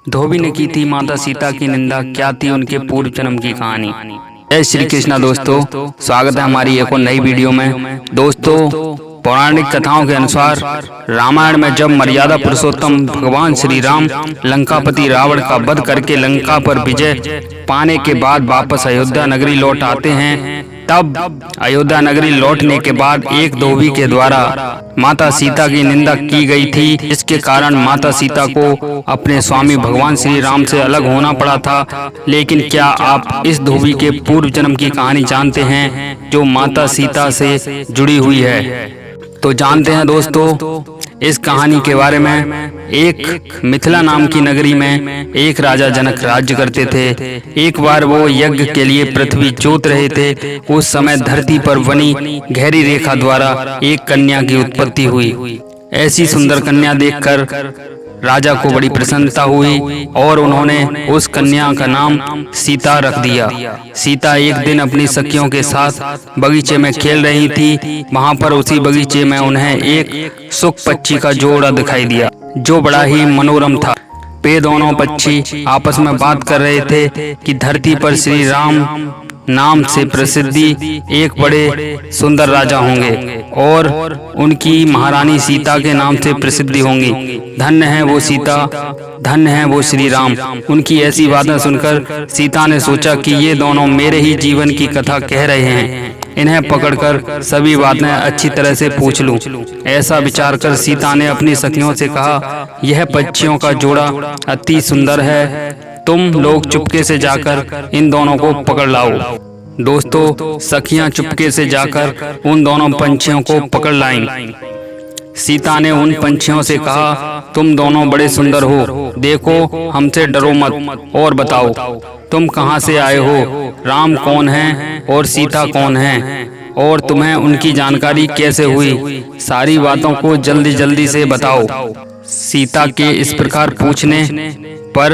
धोबी ने की थी माता सीता की निंदा, क्या थी उनके पूर्व जन्म की कहानी। जय श्री कृष्णा दोस्तों, स्वागत है हमारी एक और नई वीडियो में। दोस्तों, पौराणिक कथाओं के अनुसार रामायण में जब मर्यादा पुरुषोत्तम भगवान श्री राम लंकापति रावण का वध करके लंका पर विजय पाने के बाद वापस अयोध्या नगरी लौट आते हैं, तब अयोध्या नगरी लौटने के बाद एक धोबी के द्वारा माता सीता की निंदा की गई थी, जिसके कारण माता सीता को अपने स्वामी भगवान श्री राम से अलग होना पड़ा था। लेकिन क्या आप इस धोबी के पूर्व जन्म की कहानी जानते हैं जो माता सीता से जुड़ी हुई है? तो जानते हैं दोस्तों इस कहानी के बारे में। एक मिथिला नाम की नगरी में एक राजा जनक राज्य करते थे। एक बार वो यज्ञ के लिए पृथ्वी जोत रहे थे। उस समय धरती पर बनी गहरी रेखा द्वारा एक कन्या की उत्पत्ति हुई। ऐसी सुंदर कन्या देखकर राजा को बड़ी प्रसन्नता हुई और उन्होंने उस कन्या का नाम सीता रख दिया। सीता एक दिन अपनी सखियों के साथ बगीचे में खेल रही थी। वहां पर उसी बगीचे में उन्हें एक सुख पक्षी का जोड़ा दिखाई दिया जो बड़ा ही मनोरम था। वे दोनों पक्षी आपस में बात कर रहे थे कि धरती पर श्री राम नाम से प्रसिद्धि एक बड़े सुंदर राजा होंगे और उनकी महारानी सीता के नाम से प्रसिद्धि होंगी। धन्य है वो सीता, धन्य है वो श्री राम। उनकी ऐसी बातें सुनकर सीता ने सोचा कि ये दोनों मेरे ही जीवन की कथा कह रहे हैं, इन्हें पकड़कर सभी बातें अच्छी तरह से पूछ लूं। ऐसा विचार कर सीता ने अपनी सखियों से कहा, यह पक्षियों का जोड़ा अति सुंदर है, तुम लोग चुपके से जाकर इन दोनों को पकड़ लाओ। दोस्तों, सखियां चुपके से जाकर उन दोनों पंछियों को पकड़ लाईं। सीता ने उन पंछियों से कहा, तुम दोनों बड़े सुंदर हो, देखो हमसे डरो मत और बताओ तुम कहां से आए हो, राम कौन है और सीता कौन है और तुम्हें उनकी जानकारी कैसे हुई, सारी बातों को जल्दी जल्दी से बताओ। सीता के इस प्रकार पूछने पर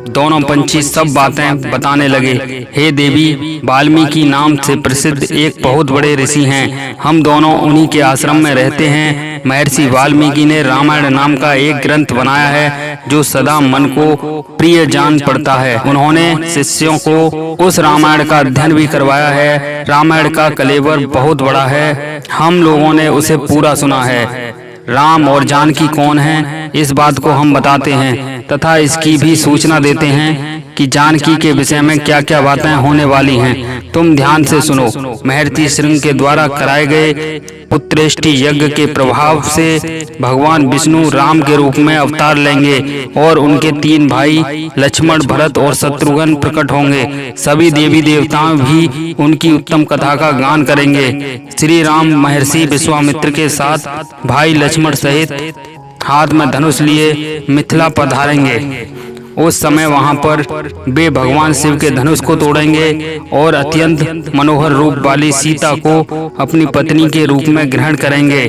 दोनों पंछी सब बातें बताने लगे। हे देवी, वाल्मीकि नाम से प्रसिद्ध एक बहुत बड़े ऋषि हैं, हम दोनों उन्हीं के आश्रम में रहते हैं। महर्षि वाल्मीकि ने रामायण नाम का एक ग्रंथ बनाया है जो सदा मन को प्रिय जान पड़ता है। उन्होंने शिष्यों को उस रामायण का अध्ययन भी करवाया है। रामायण का कलेवर बहुत बड़ा है, हम लोगों ने उसे पूरा सुना है। राम और जानकी कौन है, इस बात को हम बताते हैं तथा इसकी भी सूचना देते हैं कि जानकी के विषय में क्या क्या बातें होने वाली हैं। तुम ध्यान से सुनो। महर्षि श्रृंग के द्वारा कराए गए पुत्रेष्टि यज्ञ के प्रभाव से भगवान विष्णु राम के रूप में अवतार लेंगे और उनके 3 भाई लक्ष्मण, भरत और शत्रुघ्न प्रकट होंगे। सभी देवी देवता भी उनकी उत्तम कथा का गान करेंगे। श्री राम महर्षि विश्वामित्र के साथ भाई लक्ष्मण सहित हाथ में धनुष लिए मिथिला पधारेंगे। उस समय वहां पर वे भगवान शिव के धनुष को तोड़ेंगे और अत्यंत मनोहर रूप वाली सीता को अपनी पत्नी के रूप में ग्रहण करेंगे।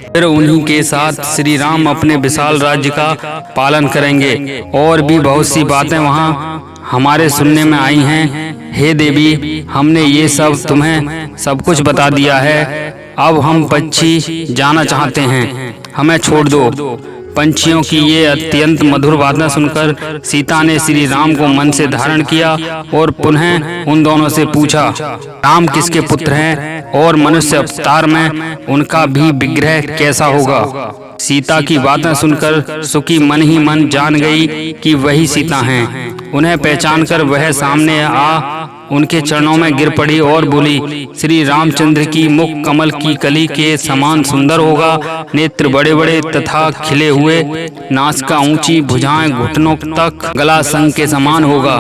फिर उन्हीं के साथ श्री राम अपने विशाल राज्य का पालन करेंगे। और भी बहुत सी बातें वहां हमारे सुनने में आई हैं। हे देवी, हमने ये सब तुम्हें सब कुछ बता दिया है, अब हम पक्षी जाना चाहते हैं, हमें छोड़ दो। पंछियों की ये अत्यंत मधुर बातें सुनकर सीता ने श्री राम को मन से धारण किया और पुनः उन दोनों से पूछा, राम किसके पुत्र हैं और मनुष्य अवतार में उनका भी विग्रह कैसा होगा। सीता की बातें सुनकर सुखी मन ही मन जान गई कि वही सीता हैं। उन्हें पहचानकर वह सामने आ उनके चरणों में गिर पड़ी और बोली, श्री रामचंद्र की मुख कमल की कली के समान सुंदर होगा, नेत्र बड़े बड़े तथा खिले हुए, नासिका ऊंची, भुजाएं घुटनों तक, गला संग के समान होगा,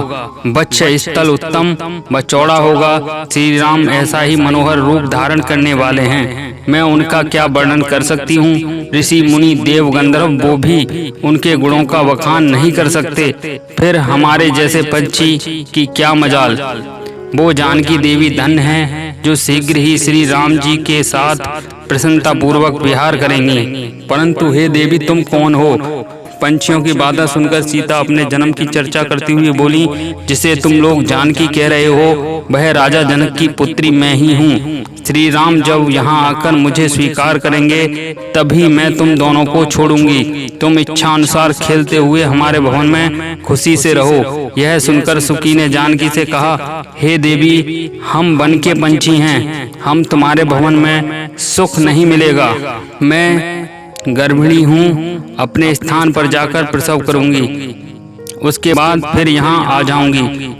वक्ष स्थल उत्तम व चौड़ा होगा। श्री राम ऐसा ही मनोहर रूप धारण करने वाले हैं, मैं उनका क्या वर्णन कर सकती हूँ। ऋषि मुनि देव गंधर्व वो भी उनके गुणों का बखान नहीं कर सकते, फिर हमारे जैसे पंछी की क्या मजाल। वो जानकी देवी धन्य है जो शीघ्र ही श्री राम जी के साथ प्रसन्नता पूर्वक विहार करेंगी। परंतु हे देवी, तुम कौन हो, पंछियों की बातें सुनकर सीता अपने जन्म की चर्चा करती हुई बोली, जिसे तुम लोग जानकी कह रहे हो वह राजा जनक की पुत्री मैं ही हूँ। श्री राम जब यहाँ आकर मुझे स्वीकार करेंगे तभी मैं तुम दोनों को छोड़ूंगी। तुम इच्छा अनुसार खेलते हुए हमारे भवन में खुशी से रहो। यह सुनकर सुकी ने जानकी से कहा, हे देवी, हम वन के पंछी हैं, हम तुम्हारे भवन में सुख नहीं मिलेगा। मैं गर्भिणी हूँ, अपने स्थान पर जाकर प्रसव करूंगी, उसके बाद फिर यहाँ आ जाऊंगी।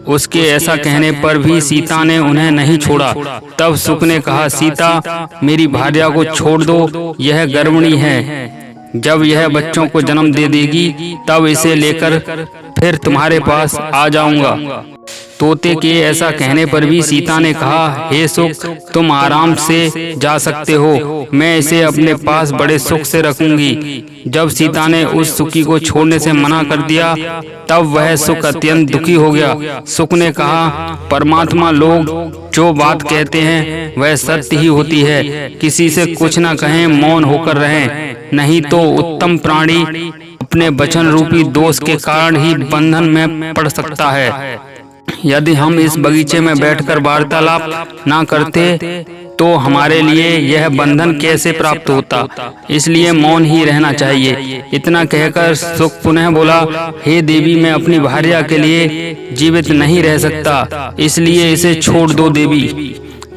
उसके ऐसा कहने पर भी सीता ने उन्हें नहीं छोड़ा। तब सुक ने कहा, सीता, मेरी भार्या को छोड़ दो, यह गर्भिणी है। जब यह बच्चों को जन्म दे देगी तब इसे लेकर फिर तुम्हारे पास आ जाऊंगा। तोते के ऐसा कहने पर भी सीता ने कहा, हे सुक, तुम आराम से जा सकते हो, मैं इसे अपने पास बड़े सुख से रखूंगी। जब सीता ने उस सुकी को छोड़ने से मना कर दिया तब वह सुक अत्यंत दुखी हो गया। सुक ने कहा, परमात्मा लोग जो बात कहते हैं वह सत्य ही होती है, किसी से कुछ न कहें, मौन होकर रहें, नहीं तो उत्तम प्राणी अपने वचन रूपी दोष के कारण ही बंधन में पड़ सकता है। यदि हम इस बगीचे में बैठकर वार्तालाप ना करते तो हमारे लिए यह बंधन कैसे प्राप्त होता, इसलिए मौन ही रहना चाहिए। इतना कहकर सुक पुनः बोला, हे देवी, मैं अपनी भार्या के लिए जीवित नहीं रह सकता, इसलिए इसे छोड़ दो। देवी,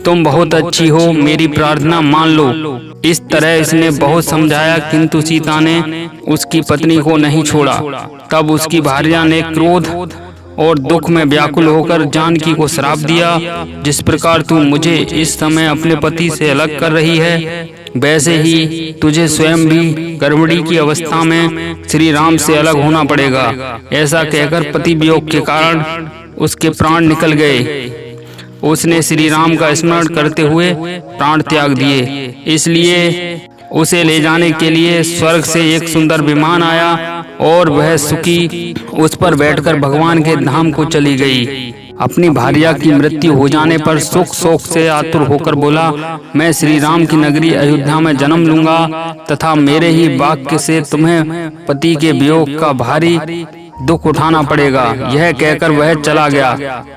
तुम बहुत अच्छी हो, मेरी प्रार्थना मान लो। इस तरह इसने बहुत समझाया किंतु सीता ने उसकी पत्नी को नहीं छोड़ा। तब उसकी भार्या ने क्रोध और दुख में व्याकुल होकर जानकी को श्राप दिया, जिस प्रकार तू मुझे इस समय अपने पति से अलग कर रही है, वैसे ही तुझे स्वयं भी गर्भिणी की अवस्था में श्री राम से अलग होना पड़ेगा। ऐसा कहकर पति वियोग के कारण उसके प्राण निकल गए। उसने श्री राम का स्मरण करते हुए प्राण त्याग दिए। इसलिए उसे ले जाने के लिए स्वर्ग से एक सुंदर विमान आया और वह सुकी उस पर बैठकर भगवान के धाम को चली गई। अपनी भार्या की मृत्यु हो जाने पर सुक शोक से आतुर होकर बोला, मैं श्री राम की नगरी अयोध्या में जन्म लूंगा तथा मेरे ही वाक्य से तुम्हें पति के वियोग का भारी दुख उठाना पड़ेगा। यह कहकर वह चला गया।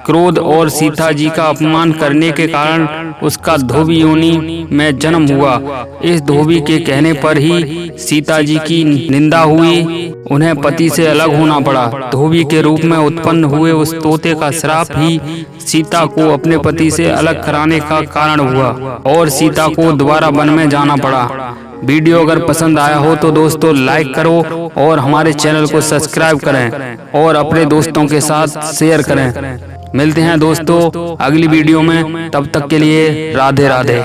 क्रोध और सीता जी का अपमान करने के कारण उसका धोबी योनि में जन्म हुआ। इस धोबी के कहने पर ही सीता जी की निंदा हुई, उन्हें पति से अलग होना पड़ा। धोबी के रूप में उत्पन्न हुए उस तोते का श्राप ही सीता को अपने पति से अलग कराने का कारण हुआ और सीता को दोबारा वन में जाना पड़ा। वीडियो अगर पसंद आया हो तो दोस्तों लाइक करो और हमारे चैनल को सब्सक्राइब करें और अपने दोस्तों के साथ शेयर करें। मिलते हैं दोस्तों अगली वीडियो में, तब तक के लिए राधे राधे।